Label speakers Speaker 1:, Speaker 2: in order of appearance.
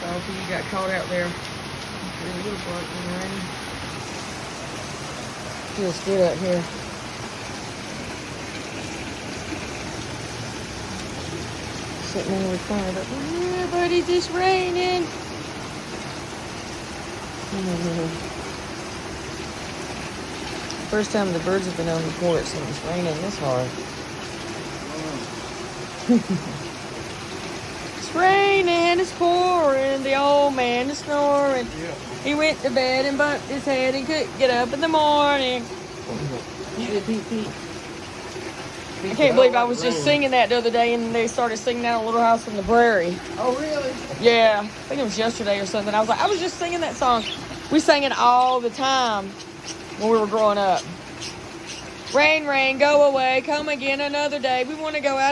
Speaker 1: salty. You got caught out there. It's a little bright and rainy. Feels good out here. Sitting in the recliner, but yeah, buddy, it's raining. First time the birds have been on the porch since it's raining this hard. It's raining, it's pouring, the old man is snoring.
Speaker 2: Yeah.
Speaker 1: He went to bed and bumped his head and couldn't get up in the morning. I can't believe I was just singing that the other day and they started singing that on Little House on the Prairie.
Speaker 2: Oh, really?
Speaker 1: Yeah, I think it was yesterday or something. I was like, I was just singing that song. We sang it all the time when we were growing up. Rain, rain, go away, come again another day. We want to go out and